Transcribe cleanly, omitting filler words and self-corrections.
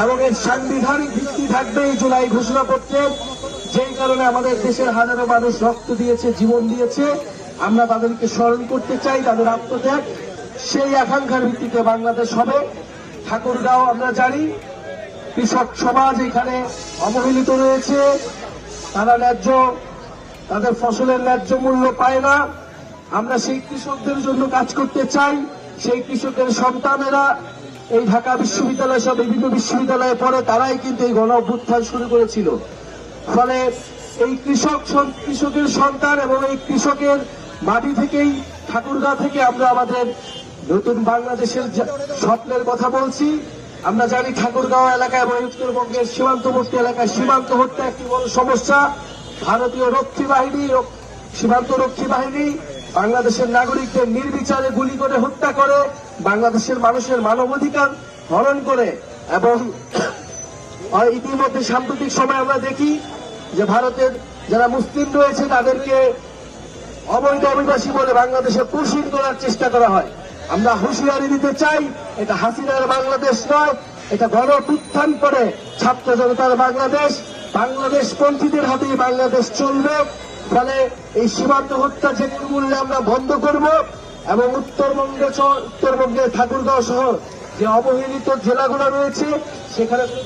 এবং এর সাংবিধানিক ভিত্তি থাকবে এই জুলাই ঘোষণাপত্রে, যেই কারণে আমাদের দেশের হাজারো মানুষ রক্ত দিয়েছে, জীবন দিয়েছে। আমরা তাদেরকে স্মরণ করতে চাই, তাদের আত্মত্যাগ। সেই আকাঙ্ক্ষার ভিত্তিতে বাংলাদেশ হবে। ঠাকুরগাঁও আমরা জানি কৃষক সমাজ এখানে অবহেলিত রয়েছে, তারা তাদের ফসলের ন্যায্য মূল্য পায় না। আমরা সেই কৃষকদের জন্য কাজ করতে চাই। সেই কৃষকের সন্তানেরা এই ঢাকা বিশ্ববিদ্যালয় সহ বিভিন্ন বিশ্ববিদ্যালয়ে পড়ে, তারাই কিন্তু এই গণ অভ্যুত্থান শুরু করেছিল। ফলে এই কৃষকের সন্তান এবং এই কৃষকের মাটি থেকেই, ঠাকুরগাঁও থেকে আমরা আমাদের নতুন বাংলাদেশের স্বপ্নের কথা বলছি। আমরা জানি ঠাকুরগাঁও এলাকা এবং উত্তরবঙ্গের সীমান্তবর্তী এলাকায় সীমান্ত হত্যা একটি বড় সমস্যা। ভারতীয় সীমান্ত রক্ষী বাহিনী বাংলাদেশের নাগরিকদের নির্বিচারে গুলি করে হত্যা করে, বাংলাদেশের মানুষের মানবাধিকার হরণ করে। এবং ইতিমধ্যে সাম্প্রতিক সময় আমরা দেখি যে ভারতের যারা মুসলিম রয়েছে তাদেরকে অবৈধ অভিবাসী বলে বাংলাদেশে পুষিন করার চেষ্টা করা হয়। আমরা হুঁশিয়ারি দিতে চাই, এটা হাসিনার বাংলাদেশ নয়, এটা গণ অভ্যুত্থান করে ছাত্র জনতার বাংলাদেশ। বাংলাদেশ পন্থীদের হাতেই বাংলাদেশ চলবে। ফলে এই সীমান্ত হত্যা যে কোনো মূল্যে আমরা বন্ধ করব এবং উত্তরবঙ্গের ঠাকুরগাঁও সহ যে অবহেলিত জেলাগুলো রয়েছে সেখানে